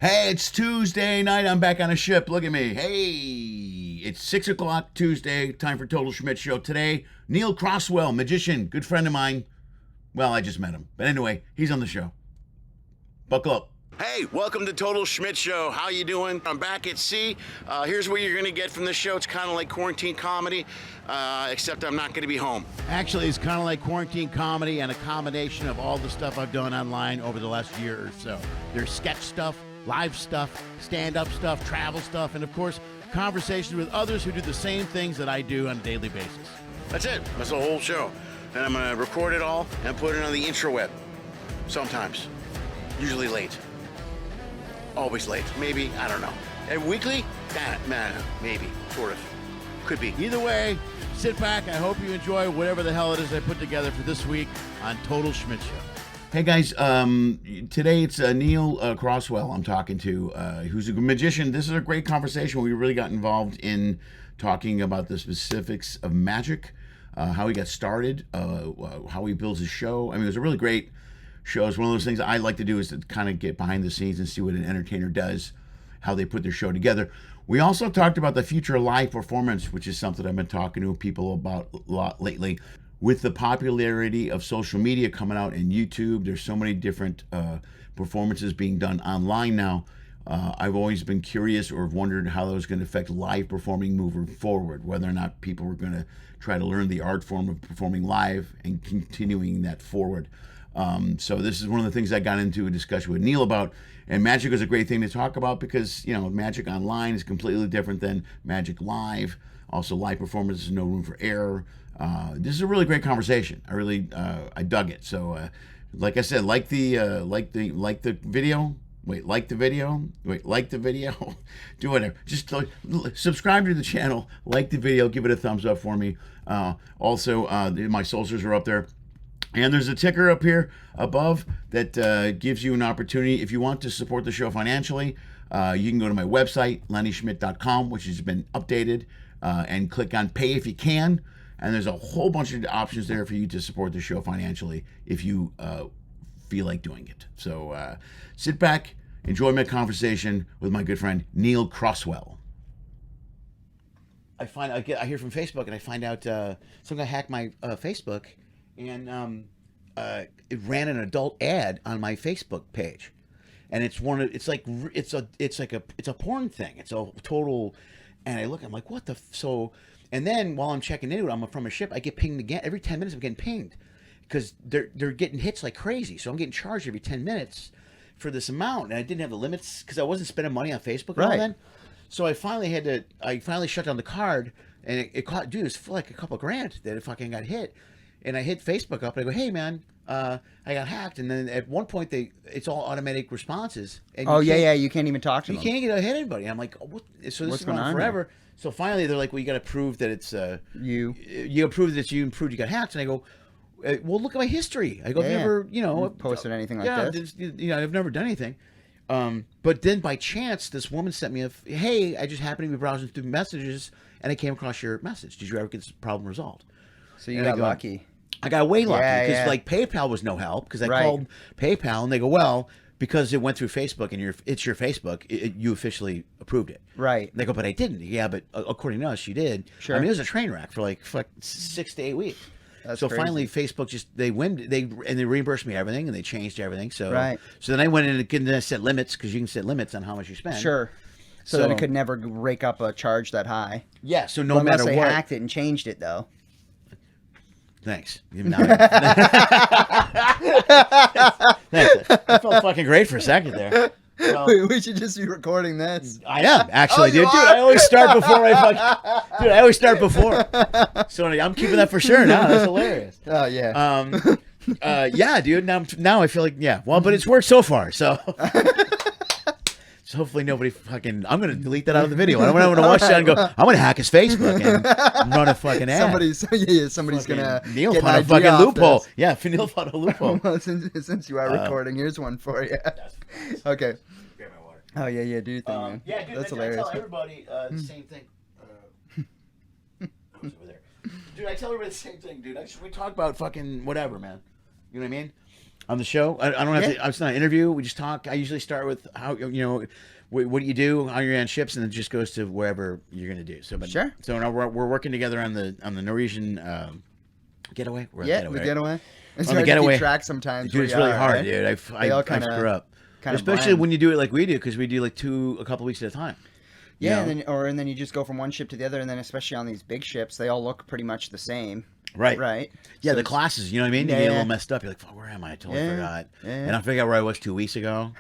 Hey, it's Tuesday night. I'm back on a ship. Look at me. Hey, it's 6 o'clock Tuesday. Time for Total Schmidt Show. Today, Neil Croswell, magician, good friend of mine. Well, I just met him. But anyway, he's on the show. Buckle up. Hey, welcome to Total Schmidt Show. How you doing? I'm back at sea. Here's what you're going to get from the show. It's kind of like quarantine comedy, except I'm not going to be home. Actually, it's kind of like quarantine comedy and a combination of all the stuff I've done online over the last year or so. There's sketch stuff, live stuff, stand-up stuff, travel stuff, and of course, conversations with others who do the same things that I do on a daily basis. That's it. That's the whole show. And I'm going to record it all and put it on the intraweb. Sometimes. Usually late. Always late. Maybe. I don't know. And weekly? Maybe. Sort of. Could be. Either way, sit back. I hope you enjoy whatever the hell it is I put together for this week on Total Schmidt Show. Hey guys, today it's Neil Croswell I'm talking to, who's a magician. This is a great conversation. We really got involved in talking about the specifics of magic, how he got started, how he builds his show. I mean, it was a really great show. It's one of those things I like to do is to kind of get behind the scenes and see what an entertainer does, how they put their show together. We also talked about the future of live performance, which is something I've been talking to people about a lot lately. With the popularity of social media coming out and YouTube, there's so many different performances being done online now. I've always been curious or wondered how that was going to affect live performing moving forward, whether or not people were going to try to learn the art form of performing live and continuing that forward. So this is one of the things I got into a discussion with Neil about, and magic is a great thing to talk about because, you know, magic online is completely different than magic live. Also, live performance is no room for error. This is a really great conversation. I dug it. So, like I said, like the video. Wait, like the video. Wait, like the video. Do whatever. Just subscribe to the channel, like the video, give it a thumbs up for me. Also, my socials are up there. And there's a ticker up here above that gives you an opportunity. If you want to support the show financially, you can go to my website, LennySchmidt.com, which has been updated, and click on Pay If You Can. And there's a whole bunch of options there for you to support the show financially if you feel like doing it. So sit back, enjoy my conversation with my good friend, Neil Croswell. I hear from Facebook, and I find out some guy hacked my Facebook, and it ran an adult ad on my Facebook page, and it's a porn thing. It's a total, and I look, I'm like, what the and then while I'm checking into it, I'm from a ship. I get pinged again every 10 minutes. I'm getting pinged because they're getting hits like crazy. So I'm getting charged every 10 minutes for this amount, and I didn't have the limits because I wasn't spending money on Facebook at all then. So I finally shut down the card, and it caught, dude, it was for like a couple grand that it fucking got hit. And I hit Facebook up and I go, hey man, I got hacked. And then at one point it's all automatic responses. And you can't even talk to them. You can't get hit anybody. I'm like, what? So this is going on forever. Here? So finally they're like, well, you got to prove that it's you. You prove that you proved you got hacked. And I go, well, look at my history. I go, I've never, posted anything like this. I've never done anything. But then by chance, this woman sent me hey, I just happened to be browsing through messages and I came across your message. Did you ever get this problem resolved? So you got lucky. I got way lucky because like PayPal was no help because I called PayPal and they go, well, because it went through Facebook and it's your Facebook, you officially approved it. Right. And they go, but I didn't. Yeah, but according to us, you did. Sure. I mean, it was a train wreck for like 6 to 8 weeks. That's so crazy. Finally, Facebook they reimbursed me everything and they changed everything. So so then I went in and set limits because you can set limits on how much you spend. Sure. So that it could never rake up a charge that high. Yeah. So no matter what, unless they hacked it and changed it though. Thanks. Thanks. I felt fucking great for a second there. Well, we should just be recording this. I am actually, dude. I always start before I always start before. So I'm keeping that for sure now. That's hilarious. Oh yeah. Yeah, dude. Now I feel like well, but it's worked so far. So. So hopefully nobody fucking. I'm gonna delete that out of the video. I'm gonna watch that and go. I'm gonna hack his Facebook and run a fucking ad. Somebody's gonna. Neil found a fucking loophole. This. Yeah, Neil found a loophole. Well, since you are recording, here's one for you. Okay. Grab my water. Oh yeah, do your thing, man. Yeah, dude. That's hilarious. I tell everybody the same thing. Over there, dude. I tell everybody the same thing, dude. We talk about fucking whatever, man. You know what I mean? On the show, I don't have Yeah. to. It's not an interview. We just talk. I usually start with how what do you do, how you're on ships, and it just goes to wherever you're going to do. So, Sure. So now we're working together on the Norwegian getaway. We're on Yeah, getaway, the right? getaway. It's On the hard to getaway. keep track sometimes. Dude, where it's you really are, hard, right? dude. They all I kinda- screw up, kinda especially blend. when you do it like we do, because we do like a couple weeks at a time. You Yeah, know? and then you just go from one ship to the other, and then especially on these big ships, they all look pretty much the same. Right. Right. Yeah, So the it's- classes, you know what I mean? You get a Yeah. little messed up. You're like, fuck, where am I? I totally Yeah. forgot. Yeah. And I forgot where I was 2 weeks ago.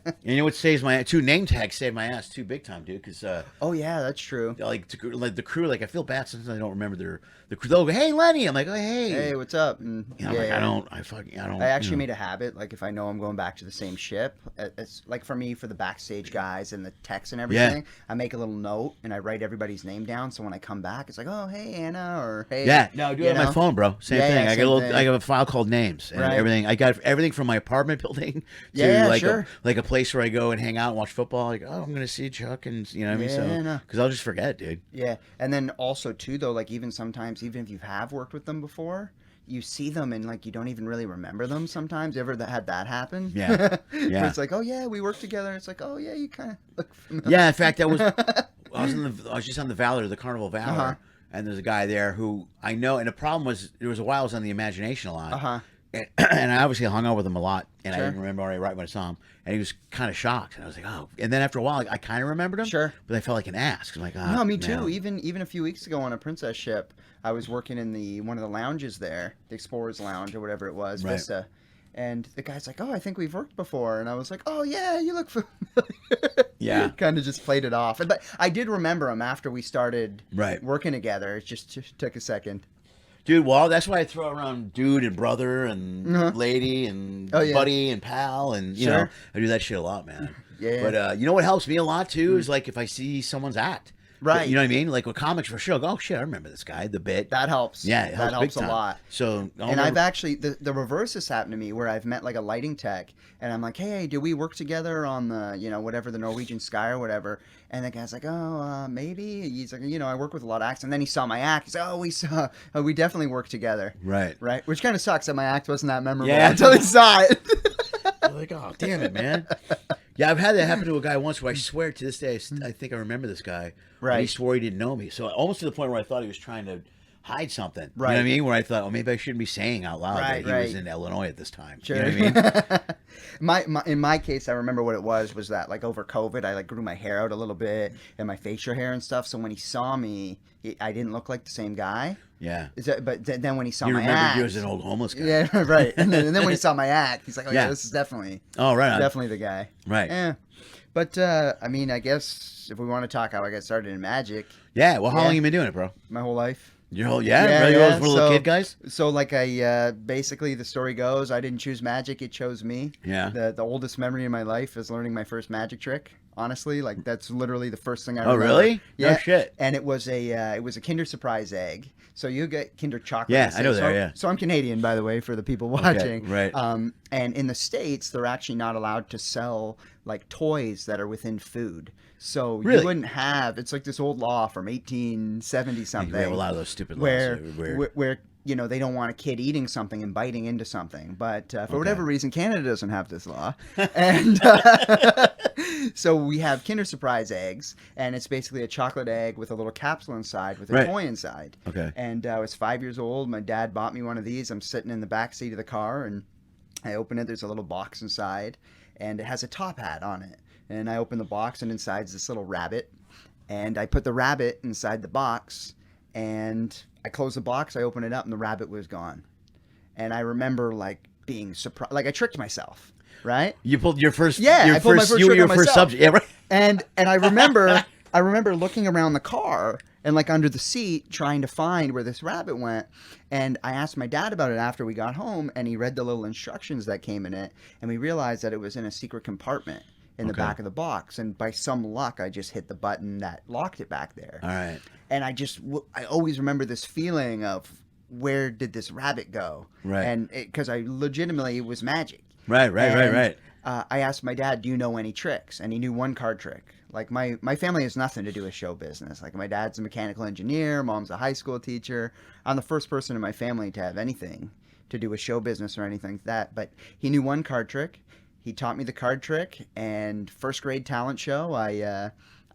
And you know what saves my 2 name tags saved my ass too big time, dude, because Oh yeah, that's true. like the crew, like I feel bad sometimes I don't remember the crew. They'll go, hey Lenny, I'm like, oh hey, Hey, what's up? And you know, like I don't. I actually made a habit, like if I know I'm going back to the same ship, it's like for me, for the backstage guys and the techs and everything, I make a little note and I write everybody's name down. So when I come back, it's like, oh, hey, Anna, or hey. Yeah, no, I do it on my know? phone, bro. Same Yeah, thing. yeah, I got same thing. I have a file called names and Right. everything. I got everything from my apartment building to Yeah, like sure. a place where I go and hang out and watch football. Like, oh, I'm gonna see Chuck, and you know what I mean. Yeah, So no. because I'll just forget, dude. Yeah. And then also, too, though, like even sometimes, even if you have worked with them before, you see them and like you don't even really remember them sometimes. You ever had that happen? Yeah. Where Yeah. it's like, oh, yeah, we worked together. It's like, oh, yeah, you kind of look familiar. Yeah, in fact, I was just on the Valor, the Carnival Valor, Uh-huh. and there's a guy there who I know. And the problem was there was a while I was on the Imagination a lot, Uh-huh. and I obviously hung out with him a lot, and Sure. I didn't remember right when I saw him, and he was kind of shocked, and I was like, oh. And then after a while, I kind of remembered him, Sure. but I felt like an ass. I'm like, oh, No, me too. man. Even a few weeks ago on a Princess ship, I was working in one of the lounges there, the Explorers Lounge or whatever it was, Right. Vista. And the guy's like, "Oh, I think we've worked before," and I was like, "Oh yeah, you look familiar." Yeah. Kind of just played it off, but I did remember him after we started Right. working together. It just took a second. Dude, well, that's why I throw around dude and brother and Uh-huh. lady and Oh, yeah. buddy and pal, and you Sure. know, I do that shit a lot, man. Yeah. But you know what helps me a lot too is like if I see someone's act. Right. You know what I mean? Like with comics for sure. I go, oh shit, I remember this guy, the bit. That helps. Yeah, it that helps big a time. lot. So, And I've actually the reverse has happened to me where I've met like a lighting tech and I'm like, hey, do we work together on the whatever the Norwegian Sky or whatever? And the guy's like, oh, maybe. He's like, I work with a lot of acts. And then he saw my act. He's like, we definitely work together, right. right? Which kind of sucks that my act wasn't that memorable Yeah. until he saw it. I'm like, oh damn it, man. Yeah, I've had that happen to a guy once where I swear to this day, I think I remember this guy. Right. And he swore he didn't know me. So almost to the point where I thought he was trying to hide something. You know Right. what I mean? Where I thought, oh, maybe I shouldn't be saying out loud Right, that he was right. in Illinois at this time. Sure. You know what I mean? In my case, I remember what it was that like over COVID, I like grew my hair out a little bit and my facial hair and stuff. So when he saw me, I didn't look like the same guy. Yeah. But then when he saw You my remember act, you as an old homeless guy. yeah, right. And then when he saw my act, he's like, "Oh yeah, Yeah. this is definitely Oh, right on. definitely the guy." Right. Yeah. But I mean, I guess if we want to talk how I got started in magic, Yeah. Well, how Yeah. long you been doing it, bro? my whole life. Your whole Yeah, really? yeah. For little So- kid guys? So like I basically the story goes, I didn't choose magic; it chose me. Yeah. The oldest memory in my life is learning my first magic trick. Honestly, like that's literally the first thing I Oh, remember. really? Yeah. No shit. And it was a Kinder Surprise egg. So you get Kinder chocolate. Yeah, and I know so, that, yeah. So I'm Canadian, by the way, for the people watching. right. And in the States, they're actually not allowed to sell like toys that are within food. So Really? you wouldn't have. It's like this old law from 1870 something. We have a lot of those stupid laws. where They're weird. where they don't want a kid eating something and biting into something, but for whatever reason, Canada doesn't have this law, and so we have Kinder Surprise eggs, and it's basically a chocolate egg with a little capsule inside with a Right. toy inside. Okay. And I was 5 years old. My dad bought me one of these. I'm sitting in the back seat of the car, and I open it. There's a little box inside, and it has a top hat on it. And I open the box, and inside's this little rabbit. And I put the rabbit inside the box, and I close the box. I open it up, and the rabbit was gone. And I remember like being surprised, like I tricked myself, right? You pulled your first. Yeah, your I pulled my first trick your on first myself. subject. Yeah, right. And I remember looking around the car and like under the seat trying to find where this rabbit went. And I asked my dad about it after we got home, and he read the little instructions that came in it, and we realized that it was in a secret compartment in the Okay. back of the box. And by some luck, I just hit the button that locked it back there. All right. And I always remember this feeling of where did this rabbit go? Right. And because I legitimately, it was magic. Right. And, I asked my dad, do you know any tricks? And he knew one card trick. Like my family has nothing to do with show business. Like my dad's a mechanical engineer, mom's a high school teacher. I'm the first person in my family to have anything to do with show business or anything like that. But he knew one card trick. He taught me the card trick, and first grade talent show, I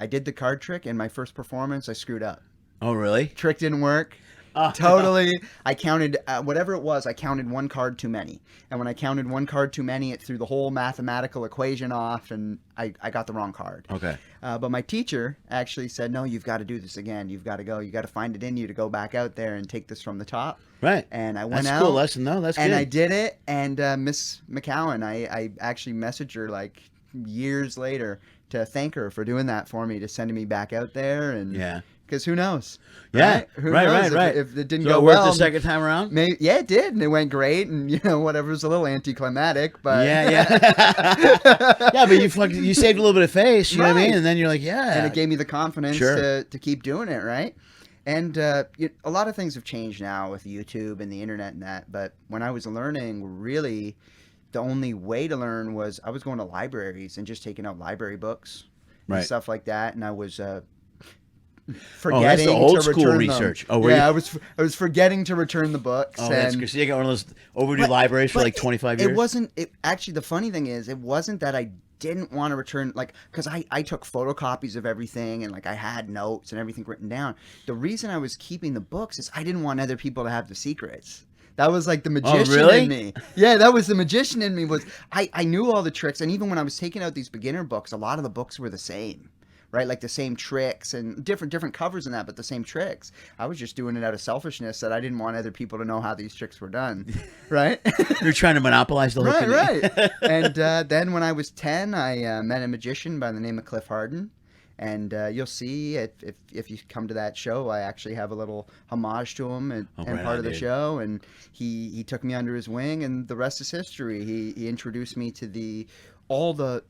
did the card trick, and my first performance, I screwed up. Oh, really? Trick didn't work. Totally. I counted, whatever it was, I counted one card too many. And when I counted one card too many, it threw the whole mathematical equation off, and I got the wrong card. Okay. But my teacher actually said, no, you've got to do this again. You've got to go. You got to find it in you to go back out there and take this from the top. Right. And I went That's out. a cool lesson, though. That's and good. I did it. And Miss McCowan, I actually messaged her like years later to thank her for doing that for me, to sending me back out there. And Yeah. Because who knows? Yeah. Right. Who Right. knows Right. If it didn't So go it worked well. the second time around? Maybe, yeah, it did, and it went great, and whatever was a little anticlimactic, but Yeah. Yeah, but you saved a little bit of face, you know what I mean? And then you're like, yeah. and it gave me the confidence Sure. to keep doing it, right? And a lot of things have changed now with YouTube and the internet and that, but when I was learning, really, the only way to learn was I was going to libraries and just taking out library books and Right. stuff like that, and I was that's forgetting the old to school return research. them. Oh, were yeah, you? I was forgetting to return the books. Oh, that's and good. So you got one of those overdue But- libraries for but like 25 years? It wasn't. Actually, the funny thing is, it wasn't that I didn't want to return, like, because I took photocopies of everything, and like I had notes and everything written down. The reason I was keeping the books is I didn't want other people to have the secrets. That was like the magician really? in me. Yeah, that was the magician in me. Was I knew all the tricks, and even when I was taking out these beginner books, a lot of the books were the same. Right, like the same tricks and different covers and that, but the same tricks. I was just doing it out of selfishness, that I didn't want other people to know how these tricks were done. Right? You're trying to monopolize the whole thing. Right. And then when I was 10, I met a magician by the name of Cliff Harden. And you'll see if you come to that show, I actually have a little homage to him and right part on, of the dude. show. And he took me under his wing, and the rest is history. He introduced me to all the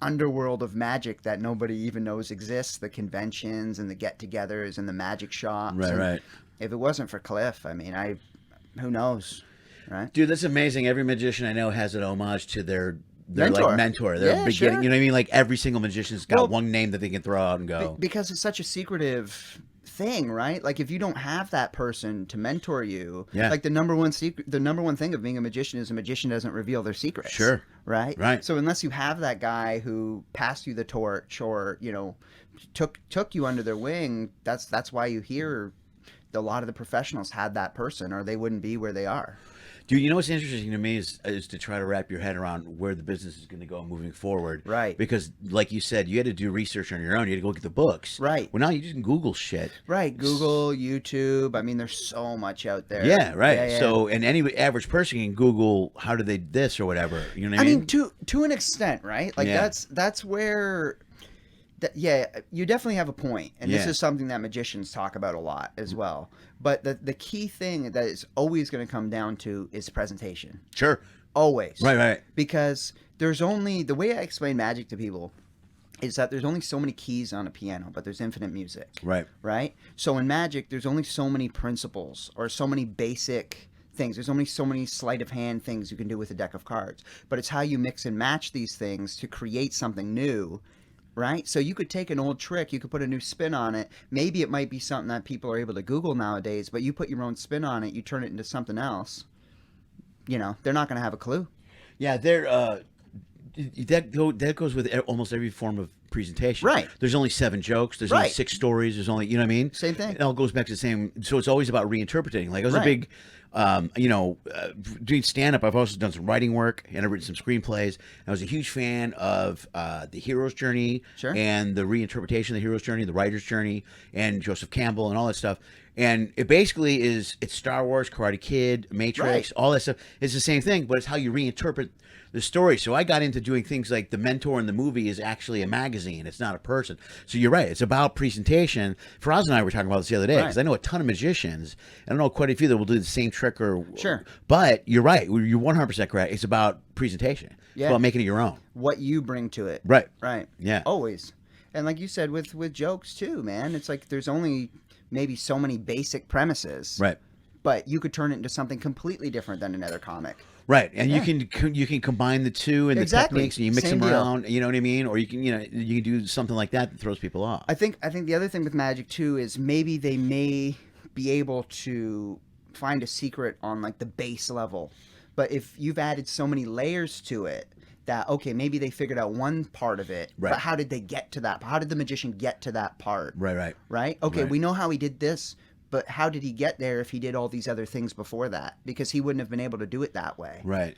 underworld of magic that nobody even knows exists, the conventions and the get-togethers and the magic shops. Right, And right. if it wasn't for Cliff, I mean, who knows, right? Dude, that's amazing. Every magician I know has an homage to their Mentor. like mentor, their Yeah, beginning. sure. You know what I mean? Like every single magician's got Well, one name that they can throw out and go. Because it's such a secretive thing, right? Like if you don't have that person to mentor you, Yeah. like the number one thing of being a magician is a magician doesn't reveal their secrets. Sure. Right? Right. So unless you have that guy who passed you the torch or, took you under their wing, that's why you hear a lot of the professionals had that person, or they wouldn't be where they are. Dude, you know what's interesting to me is to try to wrap your head around where the business is going to go moving forward. Right. Because, like you said, you had to do research on your own. You had to go get the books. Right. Well, now you just can Google shit. Right. Google, YouTube. I mean, there's so much out there. Yeah, right. Yeah, yeah. So, and any average person can Google how do they this or whatever. You know what I mean? To an extent, right? Like Yeah. that's where. Yeah, you definitely have a point, and this Yeah. is something that magicians talk about a lot as well. But the key thing that is always going to come down to is presentation. Sure. Always. Right. Because there's only, the way I explain magic to people is that there's only so many keys on a piano, but there's infinite music. Right. Right? So in magic, there's only so many principles or so many basic things. There's only so many sleight of hand things you can do with a deck of cards. But it's how you mix and match these things to create something new. Right? So you could take an old trick, you could put a new spin on it. Maybe it might be something that people are able to Google nowadays, but you put your own spin on it, you turn it into something else. They're not going to have a clue. Yeah, that goes with almost every form of presentation. Right. There's only 7 jokes. There's only Right. 6 stories. There's only, you know what I mean? Same thing. It all goes back to the same. So it's always about reinterpreting. Like I was a Right. big, doing stand-up. I've also done some writing work and I've written some screenplays. I was a huge fan of the hero's journey Sure. and the reinterpretation of the hero's journey, the writer's journey, and Joseph Campbell and all that stuff. And it basically it's Star Wars, Karate Kid, Matrix, Right. all that stuff. It's the same thing, but it's how you reinterpret the story. So I got into doing things like The Mentor in the movie is actually a magazine. It's not a person. So you're right. It's about presentation. Faraz and I were talking about this the other day because Right. I know a ton of magicians. I know quite a few that will do the same trick Sure. But you're right. You're 100% correct. It's about presentation. It's Yeah. about making it your own. What you bring to it. Right. Right. Yeah. Always. And like you said, with jokes too, man, it's like there's only maybe so many basic premises. Right. But you could turn it into something completely different than another comic. Right, and Yeah. you can combine the two and Exactly. the techniques, and you mix Same them deal. around. You know what I mean? Or you can you can do something like that throws people off. I think the other thing with magic too is maybe they may be able to find a secret on like the base level. But if you've added so many layers to it that, okay, maybe they figured out one part of it, Right. but how did they get to that? How did the magician get to that part? Right. Right? Okay, Right. we know how he did this, but how did he get there if he did all these other things before that? Because he wouldn't have been able to do it that way. Right.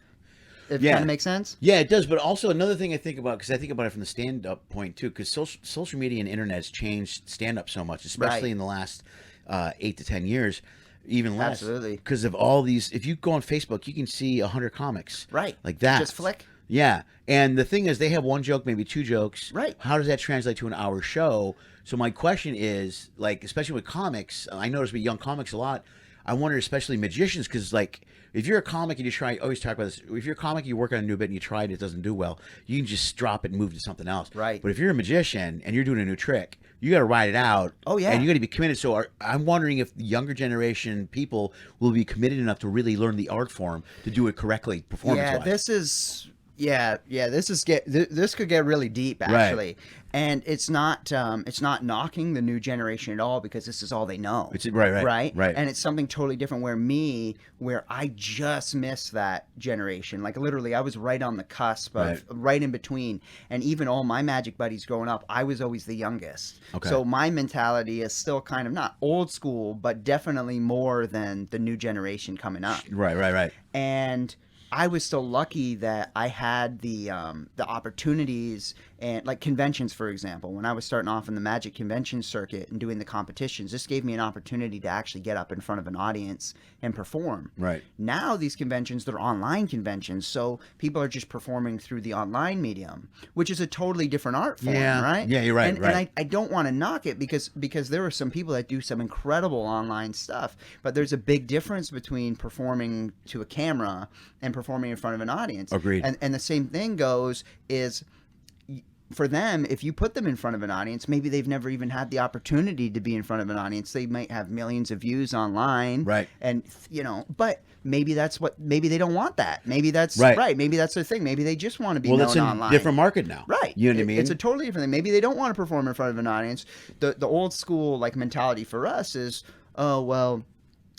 If Yeah. it kind of makes sense? Yeah, it does. But also another thing I think about, because I think about it from the stand-up point too, because social media and internet has changed stand-up so much, especially Right. in the last 8 to 10 years, even less. Absolutely. Because of all these, if you go on Facebook, you can see 100 comics. Right. Like that. Just flick. Yeah. And the thing is, they have one joke, maybe two jokes. Right. How does that translate to an hour show? So my question is, like, especially with comics, I notice with young comics a lot, I wonder, especially magicians, because, like, if you're a comic and you try, I always talk about this, if you're a comic, you work on a new bit and you try it, it doesn't do well, you can just drop it and move to something else. Right. But if you're a magician and you're doing a new trick, you got to ride it out. Oh, yeah. And you got to be committed. So I'm wondering if the younger generation people will be committed enough to really learn the art form to do it correctly, performance-wise. Yeah, this could get really deep actually. Right. And it's not knocking the new generation at all, because this is all they know. It's right. And it's something totally different where I just missed that generation. Like literally I was right on the cusp of right in between. And even all my magic buddies growing up, I was always the youngest. Okay. So my mentality is still kind of not old school, but definitely more than the new generation coming up. Right. And I was still lucky that I had the opportunities, and like conventions, for example, when I was starting off in the magic convention circuit and doing the competitions, this gave me an opportunity to actually get up in front of an audience and perform. Right. Now these conventions, they're online conventions, so people are just performing through the online medium, which is a totally different art form, right? Yeah, you're right. And I don't want to knock it because there are some people that do some incredible online stuff, but there's a big difference between performing to a camera and performing in front of an audience. Agreed. And the same thing goes is, for them, if you put them in front of an audience, maybe they've never even had the opportunity to be in front of an audience. They might have millions of views online. Right. And, but maybe maybe they don't want that. Maybe that's right. Maybe that's their thing. Maybe they just want to be known it's online. a different market now. Right. You know what I mean? It's a totally different thing. Maybe they don't want to perform in front of an audience. The old school like mentality for us is, oh, well,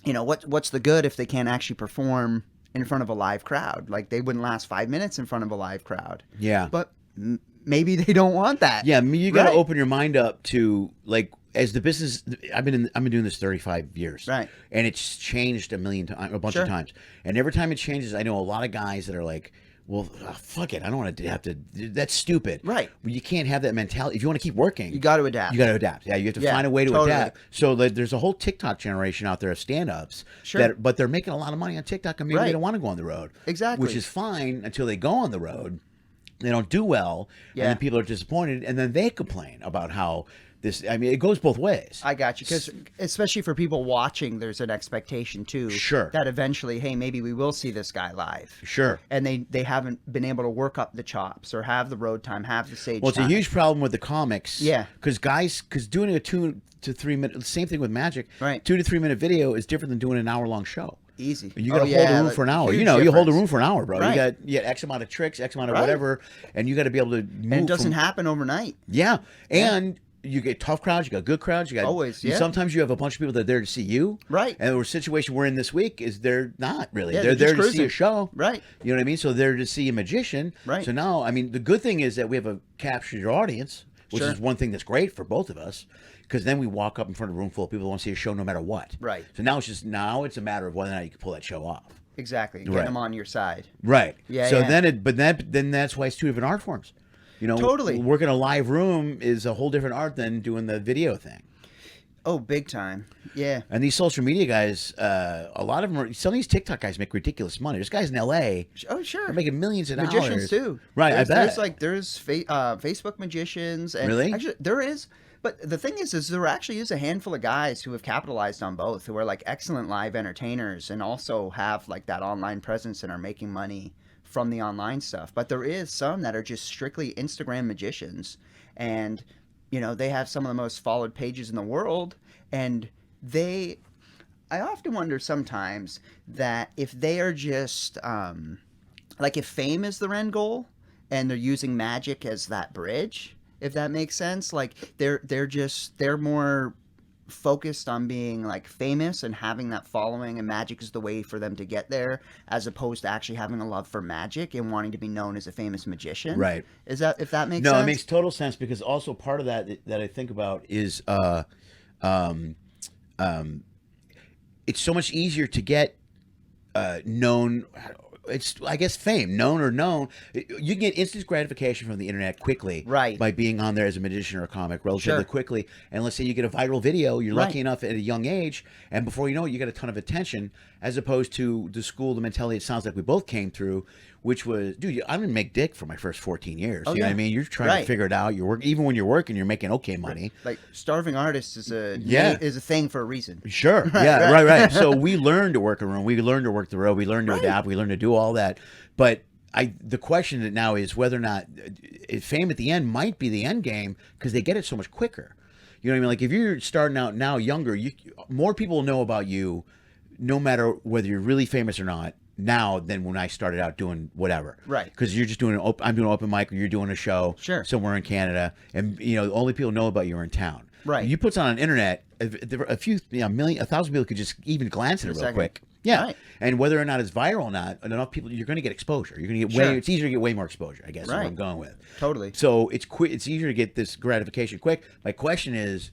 what's the good if they can't actually perform in front of a live crowd? Like they wouldn't last 5 minutes in front of a live crowd. Yeah. But maybe they don't want that. Yeah, you got to Right. open your mind up to, like, as the business. I've been doing this 35 years, Right. And it's changed a bunch Sure. of times. And every time it changes, I know a lot of guys that are like, well, fuck it, I don't want to have to. That's stupid, Right. Well, you can't have that mentality if you want to keep working. You got to adapt. You got to adapt. Yeah, you have to Yeah, find a way to totally. adapt. So there's a whole TikTok generation out there of stand-ups, Sure. but they're making a lot of money on TikTok, and maybe Right. they don't want to go on the road. Exactly. Which is fine until they go on the road. They don't do well, Yeah. and then people are disappointed, and then they complain about how this. I mean, it goes both ways. I got you. Because especially for people watching, there's an expectation too. Sure. That eventually, hey, maybe we will see this guy live. Sure. And they haven't been able to work up the chops or have the road time, have the stage Well, it's time. a huge problem with the comics. Yeah. Because doing a 2 to 3 minute, same thing with magic. Right. 2 to 3 minute video is different than doing an hour-long show. Easy. You got to hold a room for an hour. huge You hold a difference. room for an hour, bro. Right. You got X amount of tricks, X amount of Right. whatever, and you got to be able to move. And it doesn't happen overnight. Yeah, and you get tough crowds, you got good crowds, you got Always, yeah. Sometimes you have a bunch of people that are there to see you, Right. And the situation we're in this week is they're not really. Yeah, they're they're there just to see a cruising. show, Right. You know what I mean? So they're to see a magician, Right. So now, I mean, the good thing is that we have captured your audience, which Sure. is one thing that's great for both of us. Because then we walk up in front of a room full of people who want to see a show no matter what. Right. So now it's a matter of whether or not you can pull that show off. Exactly. Get Right. them on your side. Right. Yeah, So yeah. then that's why it's two different art forms. Totally. Working a live room is a whole different art than doing the video thing. Oh, big time. Yeah. And these social media guys, a lot of them some of these TikTok guys make ridiculous money. There's guys in LA. Oh, sure. They're making millions of Magicians dollars. too. Right, There's, I bet. There's Facebook magicians. And Really? Actually, there is. But the thing is there actually is a handful of guys who have capitalized on both, who are like excellent live entertainers and also have like that online presence and are making money from the online stuff. But there is some that are just strictly Instagram magicians, and they have some of the most followed pages in the world, and I often wonder sometimes that if they are just like if fame is their end goal and they're using magic as that bridge, if that makes sense, like they're more focused on being like famous and having that following, and magic is the way for them to get there, as opposed to actually having a love for magic and wanting to be known as a famous magician. Right. Is that, if that makes No, sense? it makes total sense, because also part of that I think about is it's so much easier to get known. It's, I guess, fame, known. You can get instant gratification from the internet quickly, Right. by being on there as a magician or a comic relatively Sure. quickly. And let's say you get a viral video, you're lucky Right. enough at a young age, and before you know it, you get a ton of attention, as opposed to the mentality it sounds like we both came through, which was, dude, I didn't make dick for my first 14 years. Oh, You know what I yeah. mean? You're trying Right. to figure it out. You're working, even when you're working, you're making okay money. Like starving artists is a Yeah. is a thing for a reason. Sure. Yeah. Right. So we learned to work a room. We learned to work the road. We learned to Right. adapt. We learned to do all that. But the question that now is whether or not fame at the end might be the end game, because they get it so much quicker. You know what I mean? Like if you're starting out now younger, more people know about you, no matter whether you're really famous or not, now than when I started out doing whatever. Right. Because you're just doing I'm doing an open mic, or you're doing a show Sure. somewhere in Canada, and the only people know about you are in town. Right. You put something on the internet, a few, 1,000 people could just even glance at it real second. quick. Yeah. Right. And whether or not it's viral or not, enough people, you're going to get exposure. You're going to get Sure. it's easier to get way more exposure, I guess, is what Right. I'm going with. Totally. So it's quick. It's easier to get this gratification quick. My question is,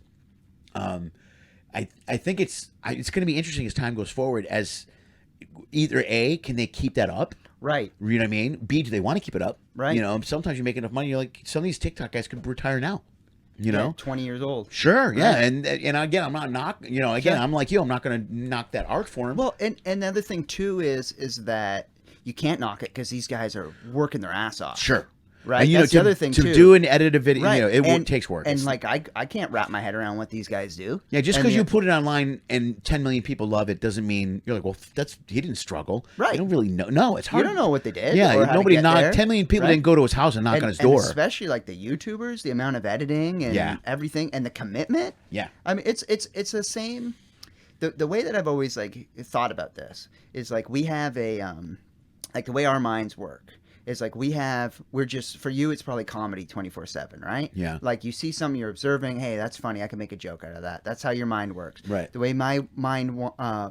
I think it's going to be interesting as time goes forward, as either A, can they keep that up? Right. You know what I mean? B, do they want to keep it up? Right. Sometimes you make enough money, you're like, some of these TikTok guys could retire now. You know? 20 years old. Sure, yeah, Right. and again, I'm not again, Sure. I'm like you, I'm not going to knock that art form. Well, and the other thing too is that you can't knock it because these guys are working their ass off. Sure, Right. And That's to, the other thing to too. do and edit a video, Right. it takes work. And It's- like I can't wrap my head around what these guys do. yeah, just And because you the- put it online and 10 million people love it doesn't mean you're like, well, he didn't struggle. Right. You don't really know. No, it's you hard. don't know what they did. Yeah, or how to nobody get knocked. there, 10 million people right? didn't go to his house and knock on his door. And especially like the YouTubers, the amount of editing and Yeah. everything, and the commitment. Yeah. I mean, it's the same. The way that I've always like thought about this is like we have a like the way our minds work is like we're just, for you it's probably comedy 24/7, right? Yeah. Like you see something, you're observing, hey, that's funny, I can make a joke out of that. That's how your mind works. Right. The way my mind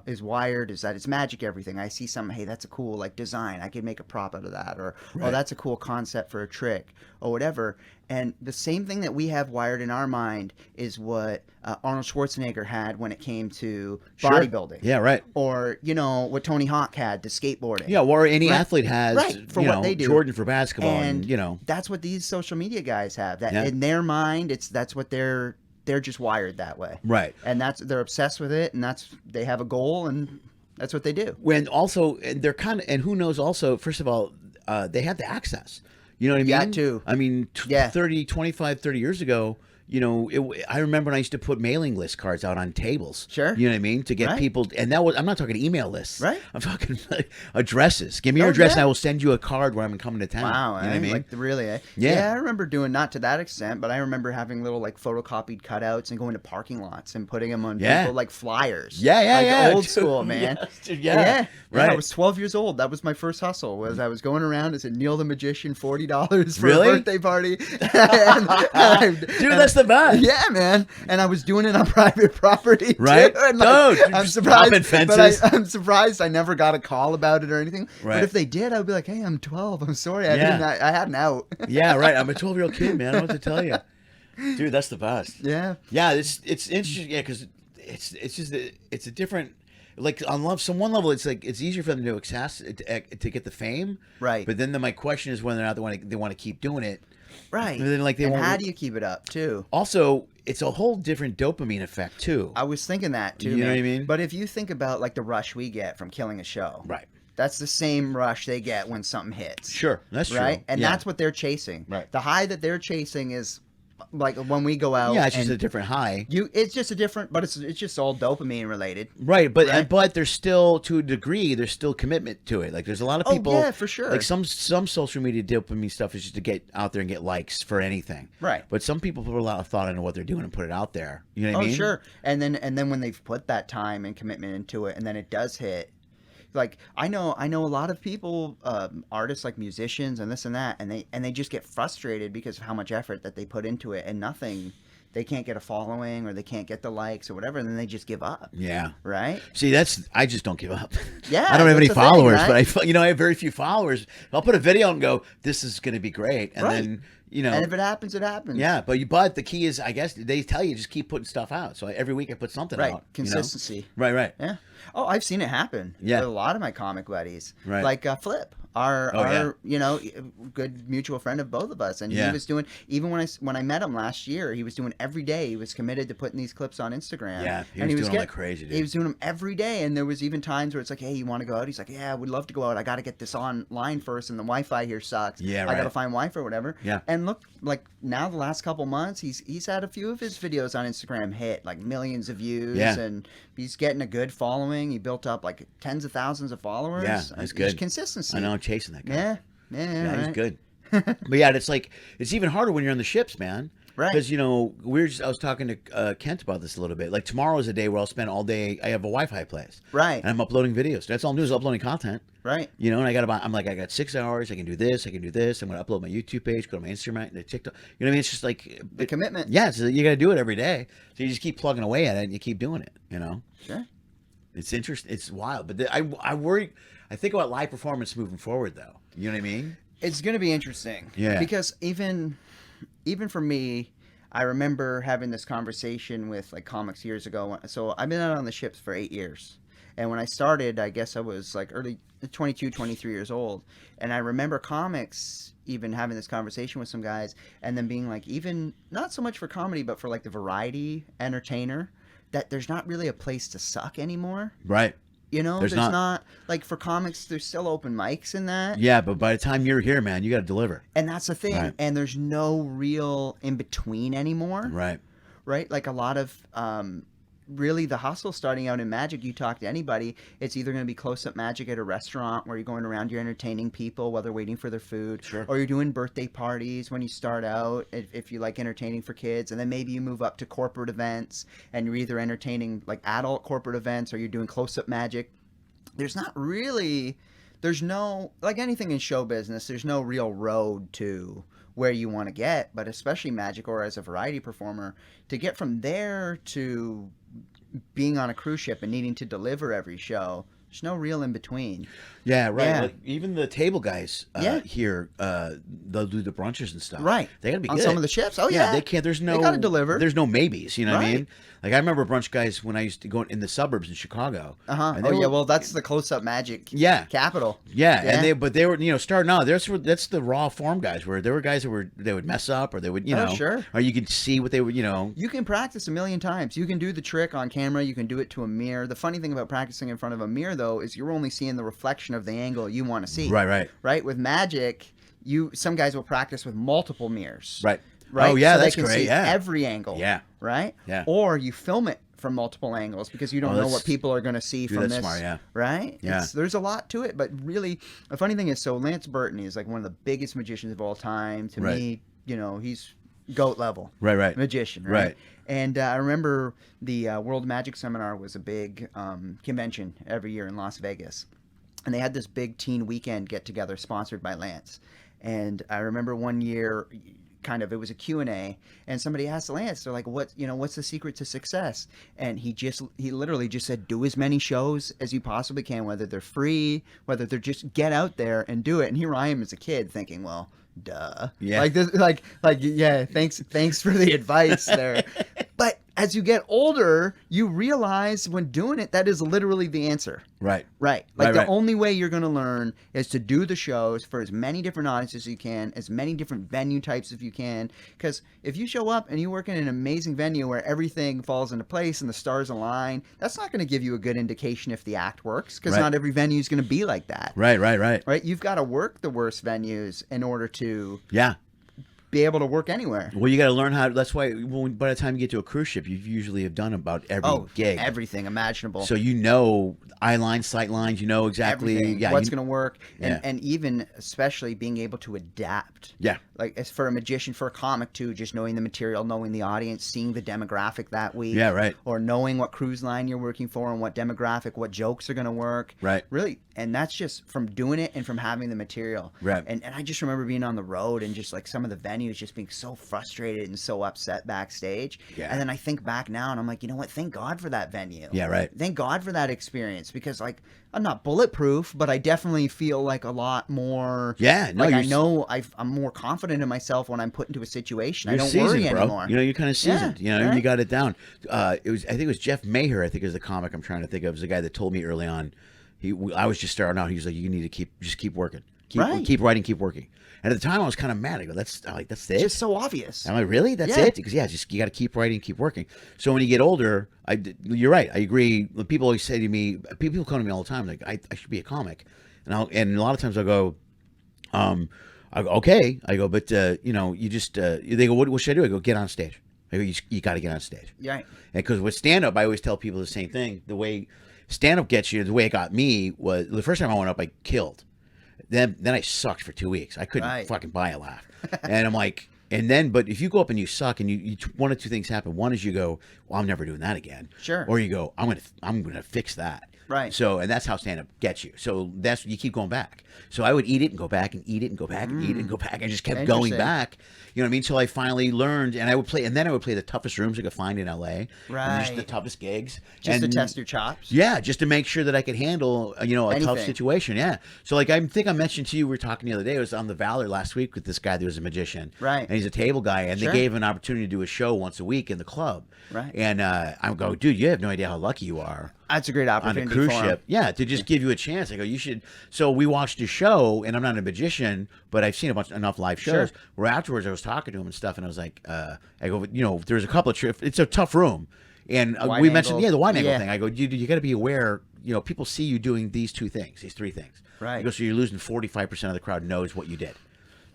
is wired is that it's magic everything. I see something, hey, that's a cool like design, I could make a prop out of that, or Right. oh, that's a cool concept for a trick or whatever. And the same thing that we have wired in our mind is what Arnold Schwarzenegger had when it came to Sure. bodybuilding. Yeah, right. Or, what Tony Hawk had to skateboarding. Yeah, or any Right. athlete has, Right, for what they do. Jordan for basketball, and, that's what these social media guys have. That Yeah. in their mind, that's what they're just wired that way. right. And they're obsessed with it, and they have a goal, and that's what they do. When also, and they're kind of, and who knows also, first of all, they have the access. You know what I mean? That too. I mean, Yeah. 30 years ago, I remember when I used to put mailing list cards out on tables. Sure. You know what I mean? To get Right. people, and I'm not talking email lists. Right. I'm talking addresses. Give me your Oh, address yeah. and I will send you a card when I'm coming to town. Wow, You know what I mean? Like really, eh? Yeah. I remember doing, not to that extent, but I remember having little like photocopied cutouts and going to parking lots and putting them on Yeah. people like flyers. Yeah, like yeah. old Dude, school, man. yes, dude, yeah. Right. Right. I was 12 years old. That was my first hustle. Was I was going around as a Neil the Magician, $40 for Really? a birthday party. Dude, that's the best. Yeah, man. And I was doing it on private property, Right? too. And Dude, I'm just surprised. popping But fences. I'm surprised I never got a call about it or anything. Right. But if they did, I'd be like, hey, I'm 12. I'm sorry. I Yeah. didn't. I had an out. Yeah, right. I'm a 12-year-old kid, man. I don't know what to tell you. Dude, that's the best. Yeah. Yeah, it's interesting. Yeah, because it's just it's a different, like on one level it's like it's easier for them to access to get the fame, Right. But then my question is whether or not they want to keep doing it. Right. And then, like, they and won't- how do you keep it up too? Also, it's a whole different dopamine effect too. I was thinking that too. You know man. what I mean? But if you think about like the rush we get from killing a show, Right. That's the same rush they get when something hits. Sure, that's true. Right, and Yeah. that's what they're chasing. Right. The high that they're chasing is like when we go out. Yeah, it's just and a different high. It's just a different, but it's just all dopamine related. Right, but Right. but there's still, to a degree, there's still commitment to it. Like there's a lot of Oh, people. yeah, for sure. Like some social media dopamine stuff is just to get out there and get likes for anything. Right. But some people put a lot of thought into what they're doing and put it out there. You know what I mean? Sure. And then when they've put that time and commitment into it, and then it does hit. Like I know a lot of people, artists like musicians and this and that, and they just get frustrated because of how much effort that they put into it, and nothing they can't get a following or they can't get the likes or whatever, and then they just give up. Yeah. Right? See, I just don't give up. Yeah. I don't have any that's the followers, thing, right? but I have very few followers. I'll put a video and go, this is going to be great. And Right. then, And if it happens, it happens. yeah, but the key is, I guess they tell you just keep putting stuff out. So every week I put something Right. out. Consistency. Right. Yeah. Oh, I've seen it happen. Yeah. With a lot of my comic buddies. Right. Like Flip, our good mutual friend of both of us, and Yeah. he was doing, even when I met him last year, he was doing every day. He was committed to putting these clips on Instagram. Yeah, he and was doing them like crazy, dude. He was doing them every day, and there was even times where it's like, hey, you want to go out? He's like, yeah, I would love to go out. I got to get this online first, and the Wi-Fi here sucks. Yeah, I got to right. find Wi-Fi or whatever. Yeah. And look, like now the last couple months, he's had a few of his videos on Instagram hit like millions of views, Yeah. and he's getting a good following. He built up like tens of thousands of followers. Yeah, that's good. Just consistency. I know I'm chasing that guy. Yeah, Yeah, he's right. good. But yeah, it's even harder when you're on the ships, man. Right. Because I was talking to Kent about this a little bit. Like tomorrow is a day where I'll spend all day. I have a Wi-Fi place. Right. And I'm uploading videos. That's all I'm doing is uploading content. Right. And I got 6 hours. I can do this. I can do this. I'm going to upload my YouTube page, go to my Instagram, and TikTok. You know what I mean? It's just like The commitment. Yeah, so you got to do it every day. So you just keep plugging away at it, and you keep doing it. Sure. It's interesting. It's wild. But I worry. I think about live performance moving forward, though. You know what I mean? It's going to be interesting. Yeah. Because even for me, I remember having this conversation with like comics years ago. So I've been out on the ships for 8 years. And when I started, I guess I was like early 22, 23 years old. And I remember comics even having this conversation with some guys and then being like, even not so much for comedy, but for like the variety entertainer, that there's not really a place to suck anymore. Right. There's not like for comics, there's still open mics in that. Yeah, but by the time you're here, man, you got to deliver. And that's the thing. Right. And there's no real in between anymore. Right. Right. Like a lot of really the hustle starting out in magic, you talk to anybody, it's either going to be close-up magic at a restaurant where you're going around, you're entertaining people while they're waiting for their food. Sure. Or you're doing birthday parties when you start out, if you like entertaining for kids. And then maybe you move up to corporate events and you're either entertaining like adult corporate events or you're doing close-up magic. There's no, like anything in show business, there's no real road to where you want to get, but especially magic or as a variety performer, to get from there to being on a cruise ship and needing to deliver every show, there's no real in between. Yeah, right. Yeah. Like, even the table guys Yeah. here, they'll do the brunches and stuff. Right. They gotta be On good. some of the ships. Oh, yeah. They can't. There's no. They gotta deliver. There's no maybes. You know what I Right. mean? Like I remember brunch guys when I used to go in the suburbs in Chicago. And yeah, well, that's the close-up magic capital. Yeah, and they were starting out. That's the raw form guys where there were guys that they would mess up or they would sure. or you could see what they would You can practice a million times. You can do the trick on camera. You can do it to a mirror. The funny thing about practicing in front of a mirror, though, is you're only seeing the reflection of the angle you want to see. Right. With magic, some guys will practice with multiple mirrors. Right. Right. Oh yeah, so that's they can great. see Yeah. every angle. Yeah. Right. Yeah. Or you film it from multiple angles because you don't know what people are going to see from that's this. smart, yeah. Right. Yeah. There's a lot to it, but really, the funny thing is, so Lance Burton is like one of the biggest magicians of all time. To me, he's GOAT level. Right. Magician. Right. And I remember the World Magic Seminar was a big convention every year in Las Vegas. And they had this big teen weekend get together sponsored by Lance. And I remember one year, it was a Q&A, and somebody asked Lance, they're like, what's the secret to success? And he literally just said, do as many shows as you possibly can, whether they're free, whether they're just get out there and do it. And here I am as a kid thinking, well, duh. Yeah. Yeah, thanks for the advice there. But as you get older, you realize when doing it, that is literally the answer. Right. The only way you're going to learn is to do the shows for as many different audiences as you can, as many different venue types as you can. Because if you show up and you work in an amazing venue where everything falls into place and the stars align, that's not going to give you a good indication if the act works, because not every venue is going to be like that. Right. You've got to work the worst venues in order to be able to work anywhere. Well, you got to learn how. That's why by the time you get to a cruise ship, you usually have done about every gig, everything imaginable. So eye lines, sight lines. You know exactly what's going to work, Yeah. and even especially being able to adapt. Yeah. like as for a magician, for a comic too, just knowing the material, knowing the audience, seeing the demographic that week. Yeah, right. Or knowing what cruise line you're working for and what demographic, what jokes are going to work. Right. Really. And that's just from doing it and from having the material. Right. And I just remember being on the road and just like some of the venues just being so frustrated and so upset backstage. Yeah. And then I think back now and I'm like, you know what? Thank God for that venue. Yeah, right. Thank God for that experience, because like I'm not bulletproof, but I definitely feel like a lot more. Yeah, no, like I know I'm more confident in myself when I'm put into a situation. I You're don't seasoned, worry bro. anymore. You know, you're kind of seasoned. Yeah, You know, right. you got it down. I think it was Jeff Maher. I think is the comic I'm trying to think of. It was the guy that told me early on. I was just starting out. He was like, "You need to keep working, keep writing, keep working." And at the time, I was kind of mad. I go, "That's it." It's just so obvious. I'm like, "Really? That's Yeah. it?" Because just you got to keep writing, keep working. So when you get older, you're right. I agree. People always say to me, people come to me all the time, like, "I should be a comic," and a lot of times I go, I go, okay. I go, but you know, you just they go, what should I do? I go, get on stage. I go, you got to get on stage. Right. And because with stand up, I always tell people the same thing. The way stand up gets you, the way it got me was the first time I went up, I killed. Then I sucked for 2 weeks. I couldn't fucking buy a laugh. And I'm like, but if you go up and you suck and you one of two things happen. One is you go, well, I'm never doing that again. Sure. Or you go, I'm gonna fix that. Right. So, and that's how stand-up gets you. So that's, you keep going back. So I would eat it and go back and eat it and go back and eat it and go back. I just kept going back. You know what I mean? So I finally learned, and I would play the toughest rooms I could find in LA. Right. And just the toughest gigs. Just and, to test your chops. Yeah, just to make sure that I could handle, a tough situation. Yeah. So like, I think I mentioned to you, we were talking the other day, I was on the Valor last week with this guy that was a magician. Right. And he's a table guy, and they gave him an opportunity to do a show once a week in the club. Right. And I go, dude, you have no idea how lucky you are. That's a great opportunity On a cruise for him. ship. Yeah, to just give you a chance. I go, you should. So we watched a show, and I'm not a magician, but I've seen enough live shows where afterwards I was talking to him and stuff, and I was like, I go, there's a couple of trips. It's a tough room. And we mentioned, the wide angle thing. I go, you got to be aware, people see you doing these two things, these three things. Right. I go, so you're losing 45% of the crowd knows what you did.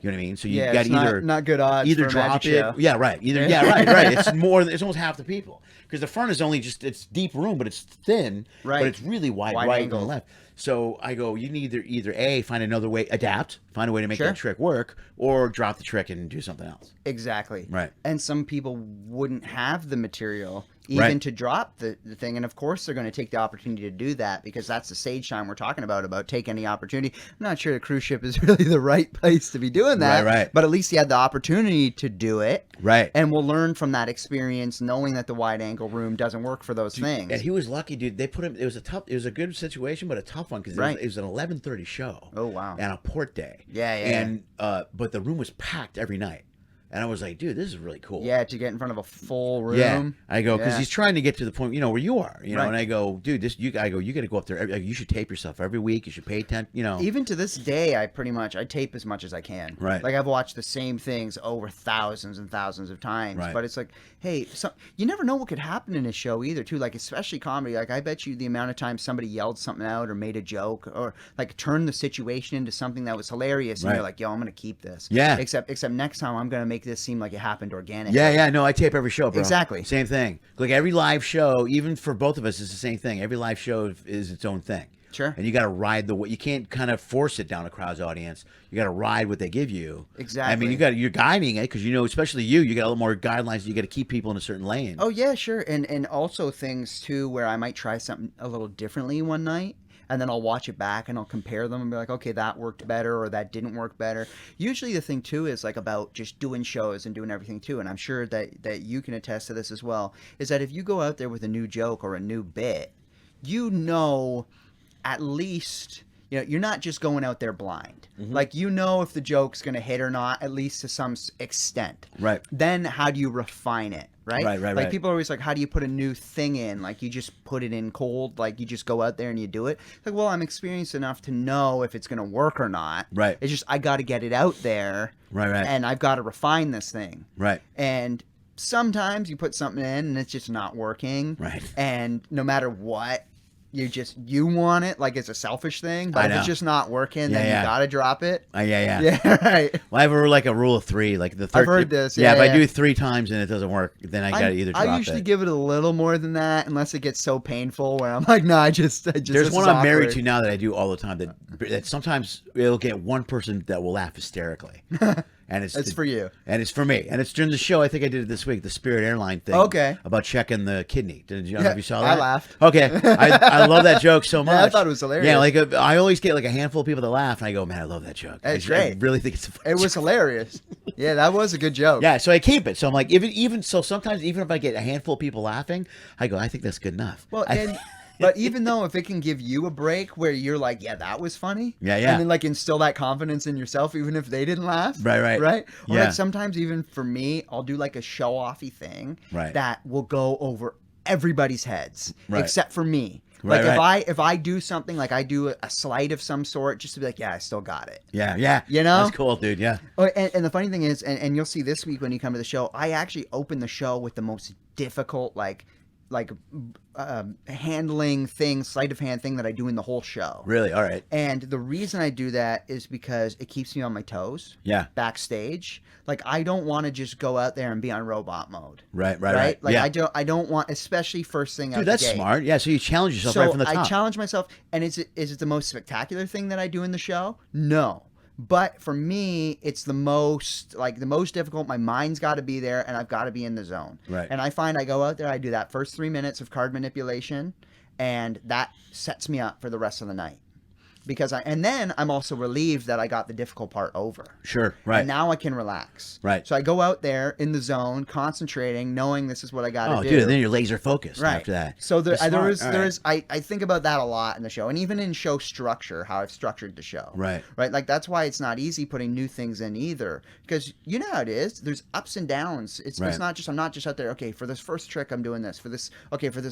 You know what I mean? So you got it's either not good odds. either for a drop magic it, show. right. Right. It's almost half the people, because the front is only it's deep room, but it's thin, Right. but it's really wide right and left. So I go, you need either A, find another way, find a way to make that trick work, or drop the trick and do something else. Exactly. Right. And some people wouldn't have the material even to drop the thing. And of course they're going to take the opportunity to do that, because that's the stage time we're talking about take any opportunity. I'm not sure the cruise ship is really the right place to be doing that. Right. But at least he had the opportunity to do it. Right. And we'll learn from that experience, knowing that the wide angle room doesn't work for those things. And he was lucky, dude. They put him, it was a good situation, but a tough one, because it was an 11:30 show. Oh, wow. And a port day. Yeah. And, but the room was packed every night. And I was like, dude, this is really cool. Yeah, to get in front of a full room. Yeah, I go, because he's trying to get to the point, where you are, and I go, dude, you got to go up there. You should tape yourself every week. You should pay attention, Even to this day, I tape as much as I can. Right. Like, I've watched the same things over thousands and thousands of times. Right. But it's like, hey, you never know what could happen in a show either, too. Like, especially comedy. Like, I bet you the amount of times somebody yelled something out or made a joke or, like, turned the situation into something that was hilarious. And you're like, yo, I'm going to keep this. Yeah. Except next time, I'm going to make this seem like it happened organically. Yeah, no, I tape every show, bro. Exactly. Same thing. Like, every live show, even for both of us, is the same thing. Every live show is its own thing. Sure. And you got to ride you can't kind of force it down a crowd's audience. You got to ride what they give you. Exactly. I mean, you're guiding it, because especially you got a little more guidelines. You got to keep people in a certain lane. Oh, yeah, sure. And also things, too, where I might try something a little differently one night, and then I'll watch it back and I'll compare them and be like, okay, that worked better or that didn't work better. Usually the thing, too, is like about just doing shows and doing everything, too, and I'm sure that you can attest to this as well, is that if you go out there with a new joke or a new bit, at least... you're not just going out there blind. Mm-hmm. Like, if the joke's going to hit or not, at least to some extent. Right. Then how do you refine it, right? Right. Like, people are always like, how do you put a new thing in? Like, you just put it in cold? Like, you just go out there and you do it? Like, well, I'm experienced enough to know if it's going to work or not. Right. It's just, I got to get it out there. Right. And I've got to refine this thing. Right. And sometimes you put something in and it's just not working. Right. And no matter what, you want it, like it's a selfish thing, but if it's just not working, then you gotta drop it. Yeah, right. Well, I have a rule of 3, like the third. I've heard this. If I do 3 times and it doesn't work, then I gotta either drop it. I usually give it a little more than that, unless it gets so painful where I'm like, no, I just. There's one I'm married to now that I do all the time. That sometimes it'll get one person that will laugh hysterically. And it's for you. And it's for me. And it's during the show. I think I did it this week, the Spirit Airline thing. Okay. About checking the kidney. Did you know if you saw that? I laughed. Okay. I love that joke so much. Yeah, I thought it was hilarious. Yeah, like I always get like a handful of people that laugh, and I go, man, I love that joke. It's I great. really think it's a funny It was joke. hilarious. Yeah, that was a good joke. Yeah, so I keep it. So I'm like, sometimes even if I get a handful of people laughing, I go, I think that's good enough. Well, but even though if it can give you a break where you're like, yeah, that was funny. Yeah, yeah. And then like instill that confidence in yourself, even if they didn't laugh. Right. Right. Or Yeah. like sometimimes even for me, I'll do like a show-offy thing Right. that will go over everybody's heads Right. except for me. Right, Like if I do something, like I do a slight of some sort, just to be like, yeah, I still got it. Yeah. You know? That's cool, dude. Yeah. Oh, and the funny thing is, and you'll see this week when you come to the show, I actually open the show with the most difficult, handling thing, sleight of hand thing that I do in the whole show. Really? All right. And the reason I do that is because it keeps me on my toes. Yeah. Backstage, like I don't want to just go out there and be on robot mode. Right. Like yeah. I don't want, especially first thing out Dude, the that's gate. smart. Yeah, so you challenge yourself So right from the top. I challenge myself, and is it the most spectacular thing that I do in the show? No. But for me, it's the most difficult. My mind's got to be there, and I've got to be in the zone. Right. And I find I go out there, I do that first 3 minutes of card manipulation, and that sets me up for the rest of the night. And then I'm also relieved that I got the difficult part over. Sure, right. And now I can relax. Right. So I go out there in the zone, concentrating, knowing this is what I got to do. Dude, and then you're laser focused Right. after that. So That's smart. I think about that a lot in the show, and even in show structure, how I've structured the show. Right. Like that's why it's not easy putting new things in either, because you know how it is. There's ups and downs. It's Right. not just I'm not just out there. Okay, for this first trick I'm doing this. For this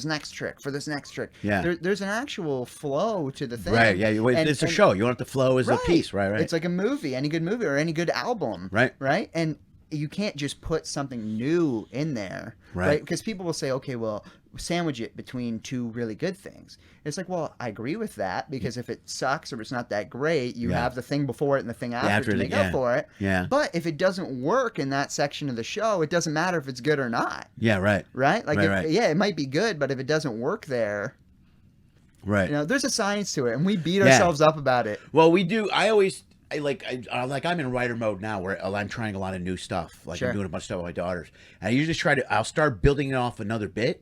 next trick. For this next trick. Yeah. There's an actual flow to the thing. Right, yeah. It's a show. You want it to flow as a piece, right? It's like a movie, any good movie or any good album. Right. Right. And you can't just put something new in there. Right. Because people will say, okay, well, sandwich it between two really good things. It's like, well, I agree with that, because if it sucks or it's not that great, you have the thing before it and the thing after to make up for it. Yeah. But if it doesn't work in that section of the show, it doesn't matter if it's good or not. Yeah, right. Right? Like, Right. yeah, it might be good, but if it doesn't work there, Right. there's a science to it, and we beat ourselves up about it. Well, we do. I'm in writer mode now, where I'm trying a lot of new stuff. Like Sure. I'm doing a bunch of stuff with my daughters, and I usually I'll start building it off another bit,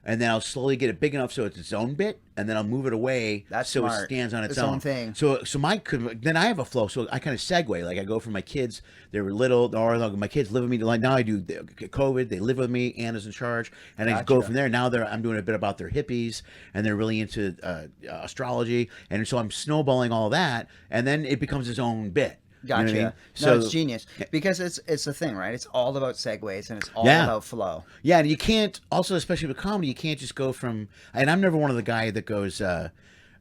and then I'll slowly get it big enough so it's its own bit, and then I'll move it away so smart. it stands on its Its own own thing. So then I have a flow. So I kind of segue. Like I go from my kids, they were little, or my kids live with me. Like now I do COVID. They live with me. Anna's in charge, and I just go Gotcha. from there. Now I'm doing a bit about their hippies, and they're really into astrology, and so I'm snowballing all that, and then it becomes its own bit. Gotcha. You know what I mean? No, it's genius, because it's the thing, right? It's all about segues, and it's all Yeah. about flow. Yeah, and you can't, also especially with comedy, you can't just go from, and I'm never one of the guy that goes, I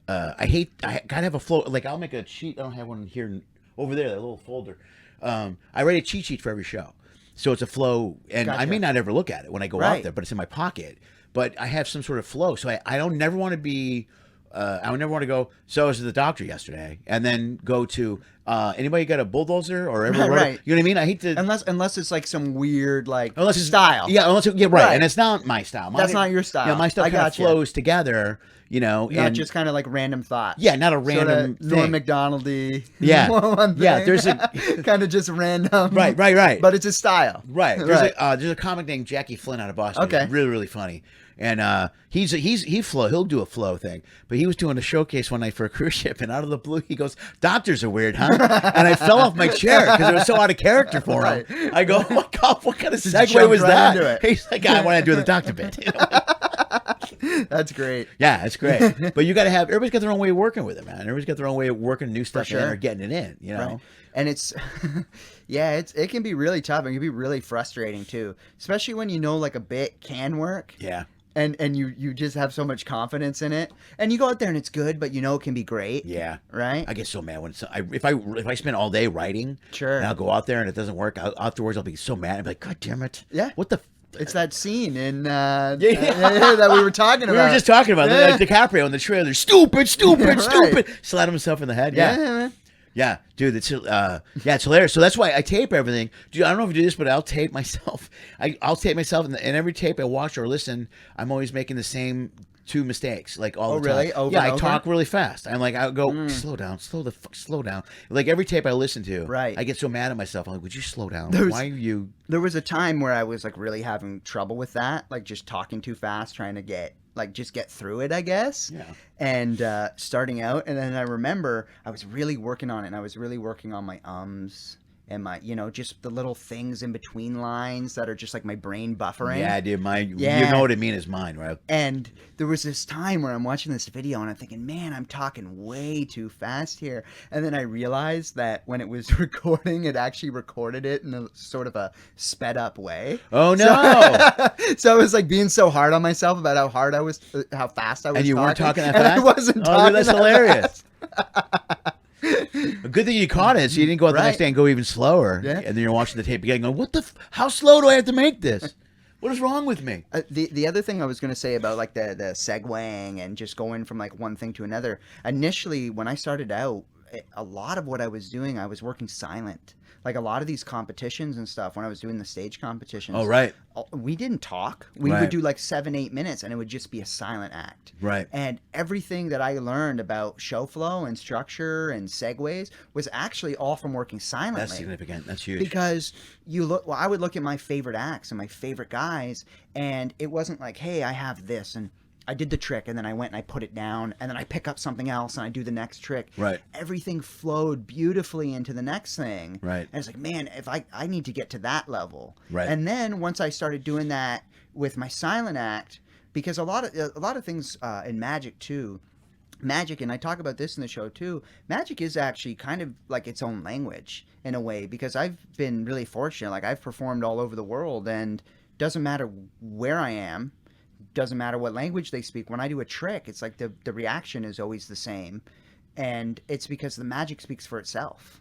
gotta have a flow, like I'll make a cheat, I don't have one here, over there, that little folder. I write a cheat sheet for every show. So it's a flow, and I Gotcha. may not ever look at it when I go out Right. there, but it's in my pocket. But I have some sort of flow, so I don't never want to be, I would never want to go, so I was at the doctor yesterday, and then go to, anybody got a bulldozer or ever, Right. You know what I mean? I hate to, Unless it's like some weird unless it's style. Yeah, right. Right. And it's not my style. That's not your style. Yeah, my stuff I kind of gotcha. flows together, Not and just kind of like random thoughts. yeah, not a random Norm thing. Macdonald-y. Yeah. one Yeah, thing. there's kind of just random. Right. But it's a style. Right. There's a comic named Jackie Flynn out of Boston. Okay. He's really, really funny. And he'll do a flow thing. But he was doing a showcase one night for a cruise ship, and out of the blue he goes, "Doctors are weird, huh?" And I fell off my chair because it was so out of character for him. Right. I go, "Oh my God, what kind of Just segue jumped was right that?" into it. He's like, "I want to do the doctor bit." That's great. Yeah, it's great. But you got to have, everybody's got their own way of working with it, man. Everybody's got their own way of working new stuff in sure. or getting it in, Right. And it's, it can be really tough. It can be really frustrating too, especially when you know like a bit can work. Yeah. And you just have so much confidence in it, and you go out there and it's good, but you know it can be great. Yeah. Right. I get so mad when if I spend all day writing, Sure. and I'll go out there and it doesn't work, afterwards I'll be so mad. I'll be like, "God damn it. Yeah. What the It's that scene in Yeah. that we were talking about. We were just talking about Yeah. DiCaprio in the trailer. Stupid, Right. stupid. Slapped himself in the head. Yeah, Yeah. man. Yeah, dude, it's hilarious. So that's why I tape everything. Dude, I don't know if you do this, but I'll tape myself. I'll tape myself, and every tape I watch or listen, I'm always making the same two mistakes like all Oh, the time. really? Over yeah, and I over? talk really fast. I'm like, I go slow down, slow down. Like every tape I listen to, Right. I get so mad at myself. I'm like, would you slow down? There's- Why are you? There was a time where I was like really having trouble with that, like just talking too fast, trying to get through it, I guess. Yeah. And starting out, and then I remember I was really working on it, and I was really working on my ums and my, just the little things in between lines that are just like my brain buffering. Yeah, dude. Yeah. You know what I mean is mine, right? And there was this time where I'm watching this video and I'm thinking, man, I'm talking way too fast here. And then I realized that when it was recording, it actually recorded it in a sort of a sped up way. Oh no! So I was like being so hard on myself about how fast I was. And you weren't talking that and fast? I wasn't Oh, talking. dude, that's that hilarious. fast. A good thing you caught it, so you didn't go out the next Right. day and go even slower. Yeah. And then you're watching the tape again, going, "What the? How slow do I have to make this? What is wrong with me?" The other thing I was going to say about like the segueing and just going from like one thing to another. Initially, when I started out, a lot of what I was doing, I was working silent. Like a lot of these competitions and stuff, when I was doing the stage competitions. Oh, right. We didn't talk. We Right. would do like 7-8 minutes and it would just be a silent act. Right. And everything that I learned about show flow and structure and segues was actually all from working silently. That's significant. That's huge. Because I would look at my favorite acts and my favorite guys, and it wasn't like, hey, I have this and I did the trick and then I went and I put it down and then I pick up something else and I do the next trick. Right. Everything flowed beautifully into the next thing. Right. And it's like, man, if I need to get to that level. Right. And then once I started doing that with my silent act, because a lot of things in magic too. Magic, and I talk about this in the show too, magic is actually kind of like its own language in a way, because I've been really fortunate. Like I've performed all over the world, and doesn't matter where I am, doesn't matter what language they speak. When I do a trick, it's like the reaction is always the same, and it's because the magic speaks for itself,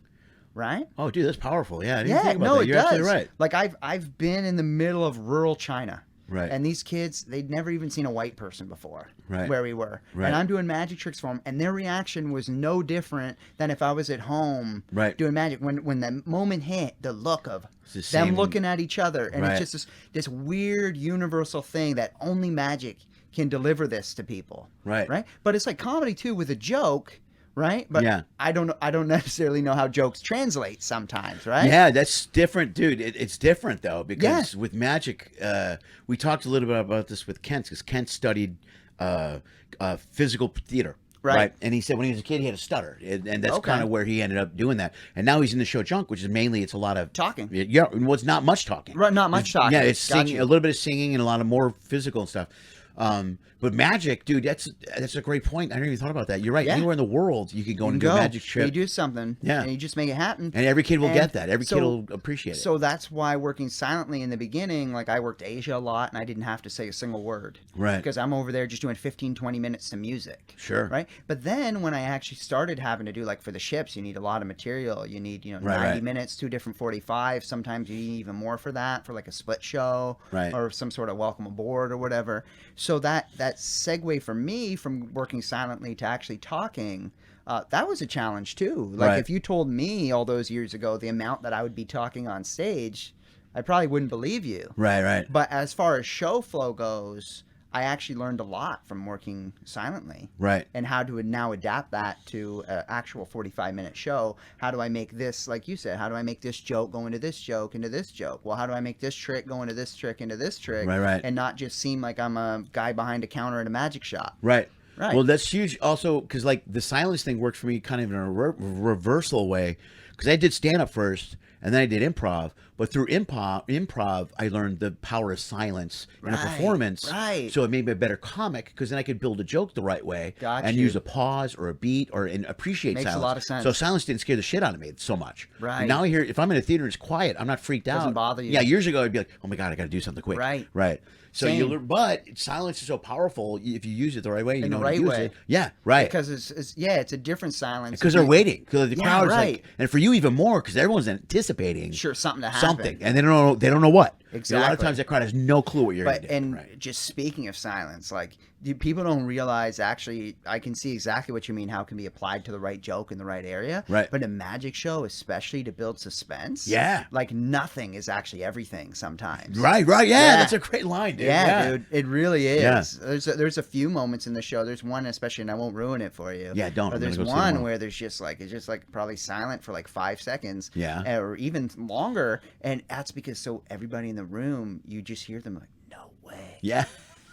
right? Oh, dude, that's powerful. Yeah, I didn't think about that. it You're does. absolutely right. Like I've been in the middle of rural China. Right. And these kids, they'd never even seen a white person before. Right. Where we were. Right. And I'm doing magic tricks for them, and their reaction was no different than if I was at home Right. doing magic. When the moment hit, the look of It's the them same- looking at each other, and Right. it's just this weird universal thing that only magic can deliver this to people. Right. Right. But it's like comedy too, with a joke. Right. But Yeah. I don't necessarily know how jokes translate sometimes. Right. Yeah, that's different, dude. It's different though, because Yeah. with magic, we talked a little bit about this with Kent, because Kent studied physical theater. Right. And he said when he was a kid, he had a stutter. And that's Okay. kind of where he ended up doing that. And now he's in the show Junk, which is mainly, it's a lot of Talking. Yeah. Well, it's not much talking. Right, not much talking. Yeah, it's Got singing, you. a little bit of singing and a lot of more physical and stuff. But magic, dude, that's a great point. I never even thought about that. You're right. Yeah. Anywhere in the world, you could go You and can do a go. magic trip. You do something. Yeah. And you just make it happen. And every kid will And get that. Every so- kid will appreciate it. So that's why working silently in the beginning, like I worked Asia a lot and I didn't have to say a single word. Right. Because I'm over there just doing 15, 20 minutes to music. Sure. Right. But then when I actually started having to do, like for the ships, you need a lot of material. You need, Right, 90 right. minutes, 2 different 45. Sometimes you need even more for that, for like a split show. Right. Or some sort of welcome aboard or whatever. So that segue for me from working silently to actually talking, that was a challenge too. Like Right. if you told me all those years ago the amount that I would be talking on stage, I probably wouldn't believe you. Right. But as far as show flow goes, I actually learned a lot from working silently. Right. And how to now adapt that to an actual 45-minute show. How do I make this, like you said, how do I make this joke go into this joke into this joke? Well, how do I make this trick go into this trick into this trick? Right. And not just seem like I'm a guy behind a counter at a magic shop. Right. Right. Well, that's huge also, because like the silence thing worked for me kind of in a reversal way, because I did stand up first and then I did improv. But through improv, I learned the power of silence in a Right, performance. right. So it made me a better comic, because then I could build a joke the right way Got and you. use a pause or a beat and appreciate Makes a silence. lot of sense. So silence didn't scare the shit out of me so much. Right. And now I hear, if I'm in a theater and it's quiet, I'm not freaked out. Doesn't bother you. Yeah, years ago I'd be like, oh my God, I got to do something quick. Right. Right. So Same. you learn, but silence is so powerful if you use it the right way. You In the know how to right use way. it. Yeah, right. Because it's a different silence. Because they're waiting. Because the Yeah, crowd's right. like, and for you even more, because everyone's anticipating Sure, something to happen. something, and they don't know what. A lot of Exactly. times that crowd has no clue what you're But going to do. and Right. just speaking of silence, like people don't realize, actually, I can see exactly what you mean, how it can be applied to the right joke in the right area. Right. But a magic show, especially to build suspense, Yeah. like nothing is actually everything sometimes. Right. Yeah, that's a great line, dude. Yeah, dude, it really is. Yeah. There's a few moments in the show. There's one especially, and I won't ruin it for you. Yeah, don't. But there's one where there's just like, it's just like probably silent for like 5 seconds. Yeah. Or even longer. And that's because so everybody in the room, you just hear them like, no way. Yeah.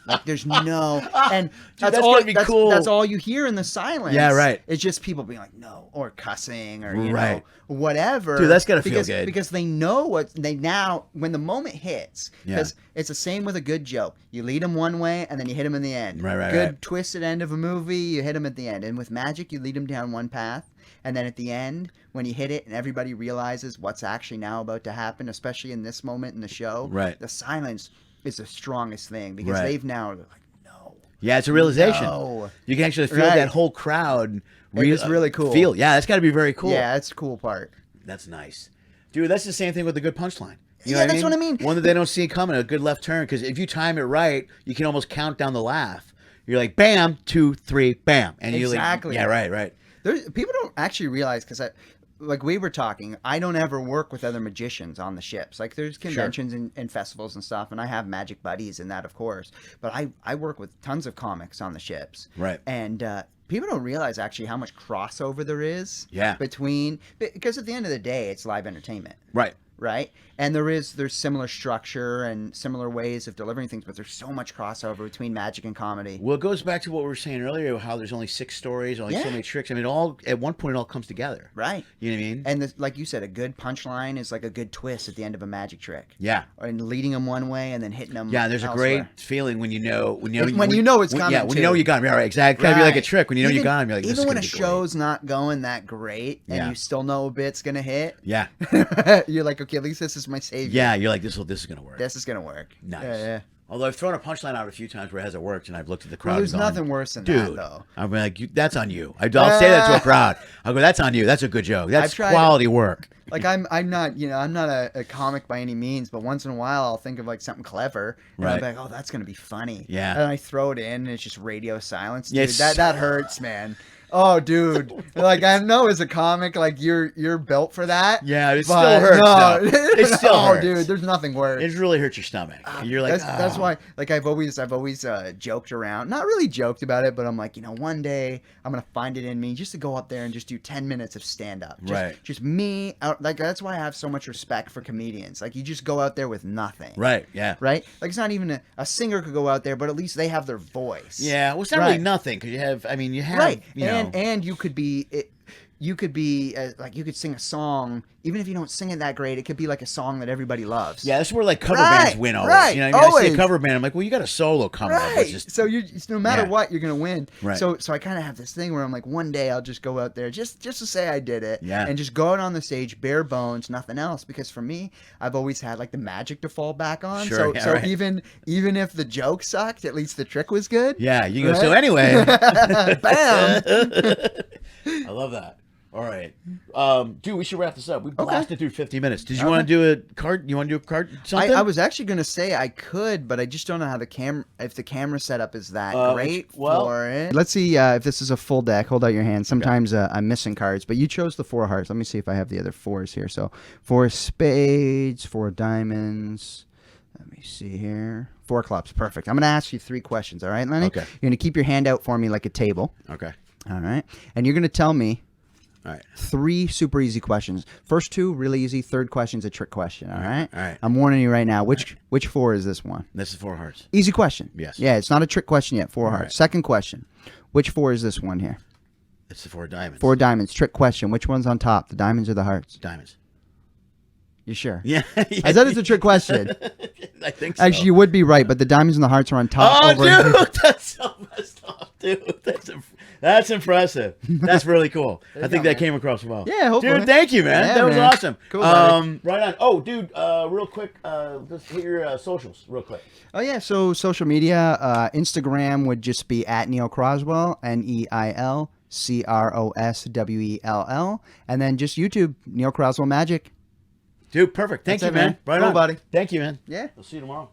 Like there's no, and Dude, that's all. Be cool. That's all you hear in the silence. Yeah, right. It's just people being like no, or cussing, or you right. know, whatever. Dude, that's gotta feel good because they know what they now when the moment hits. Because it's the same with a good joke. You lead them one way and then you hit them in the end. Right. Good twisted end of a movie, you hit them at the end. And with magic, you lead them down one path. And then at the end, when you hit it and everybody realizes what's actually now about to happen, especially in this moment in the show, right. the silence is the strongest thing because they've now like, no. Yeah, it's a realization. No. You can actually feel that whole crowd. It's really cool. Yeah, that's got to be very cool. Yeah, that's the cool part. That's nice. Dude, that's the same thing with the good punchline. You know yeah, that's what I mean. One that they don't see coming, a good left turn, because if you time it right, you can almost count down the laugh. You're like, bam, 2, 3, bam. And exactly. You're like, yeah, right. People don't actually realize, because like we were talking, I don't ever work with other magicians on the ships. Like there's conventions and festivals and stuff, and I have magic buddies and that, of course. But I work with tons of comics on the ships. Right. And people don't realize actually how much crossover there is. Yeah. Because at the end of the day, it's live entertainment. Right. Right. And there's similar structure and similar ways of delivering things, but there's so much crossover between magic and comedy. Well, it goes back to what we were saying earlier, how there's only 6 stories, only so many tricks. I mean, at one point, it all comes together. Right. You know what I mean? And like you said, a good punchline is like a good twist at the end of a magic trick. Yeah. And leading them one way and then hitting them. Yeah, there's elsewhere. a great feeling when you know when you know it's coming. Yeah, when you know you got him. Yeah, right. Exactly. Gotta be like a trick. When you know you got him, you're like, this even is when gonna a be show's not going that great and you still know a bit's gonna hit. Yeah. You're like, okay, at least this is my savior. Yeah, you're like, this is gonna work. This is gonna work. Nice. Yeah. Although I've thrown a punchline out a few times where it hasn't worked, and I've looked at the crowd. Well, there's and gone, nothing worse than dude, that, though. I'm like, that's on you. I'll say that to a crowd. I'll go, that's on you. That's a good joke. That's quality work. Like I'm not, I'm not a comic by any means, but once in a while I'll think of like something clever, and I'll be like, oh, that's gonna be funny. Yeah. And I throw it in, and it's just radio silence. Dude, Yes. that hurts, man. Oh, dude. Like I know as a comic, like you're built for that. Yeah, it still hurts. No, it still hurts. Dude, there's nothing worse. It really hurts your stomach. You're like, that's why. Like I've always joked around, not really joked about it, but I'm like, one day I'm gonna find it in me just to go up there and just do 10 minutes of stand up. Just me. Like that's why I have so much respect for comedians. Like you just go out there with nothing. Right. Yeah. Right. Like it's not even a singer could go out there, but at least they have their voice. Yeah. Well, it's not really nothing because you have. Right. And you could be you could sing a song, even if you don't sing it that great. It could be like a song that everybody loves. Yeah, that's where like cover bands win always. Right. You know what I mean? I see a cover band, I'm like, well, you got a solo coming up. Right. So no matter what, you're gonna win. Right. So I kind of have this thing where I'm like, one day I'll just go out there just to say I did it. Yeah. And just go out on the stage, bare bones, nothing else. Because for me, I've always had like the magic to fall back on. Sure. So even if the joke sucked, at least the trick was good. Yeah. You go. So anyway. Bam. I love that. All right. Dude, we should wrap this up. We blasted through 50 minutes. Did you want to do a card? You want to do a card? Something? I was actually going to say I could, but I just don't know how if the camera setup is that great for it. Let's see if this is a full deck. Hold out your hand. Sometimes I'm missing cards, but you chose the 4 hearts. Let me see if I have the other 4s here. So 4 spades, 4 diamonds. Let me see here. 4 clubs. Perfect. I'm going to ask you 3 questions. All right, Lenny? Okay. You're going to keep your hand out for me like a table. Okay. All right. And you're going to tell me all right. 3 super easy questions. First 2 really easy. Third question's a trick question. All right. All right. I'm warning you right now. Which 4 is this one? This is 4 hearts. Easy question. Yes. Yeah, it's not a trick question yet. 4 hearts. Right. Second question. Which 4 is this one here? It's the 4 diamonds. 4 diamonds. Trick question. Which one's on top? The diamonds or the hearts? Diamonds. You sure? Yeah. I said it's a trick question. I think so. Actually, you would be right, but the diamonds and the hearts are on top. Oh, dude, that's so messed up, dude. That's impressive. That's really cool. I think that came across well. Yeah, hopefully. Dude, thank you, man. Yeah, that was man. awesome. Cool, buddy. Right on. Oh, dude, real quick, let's hit your socials real quick. Oh, yeah. So social media, Instagram would just be at Neil Croswell, NeilCroswell. And then just YouTube, Neil Croswell Magic. Dude, perfect. Thank you, man. Right cool, on. buddy. Thank you, man. Yeah. We'll see you tomorrow.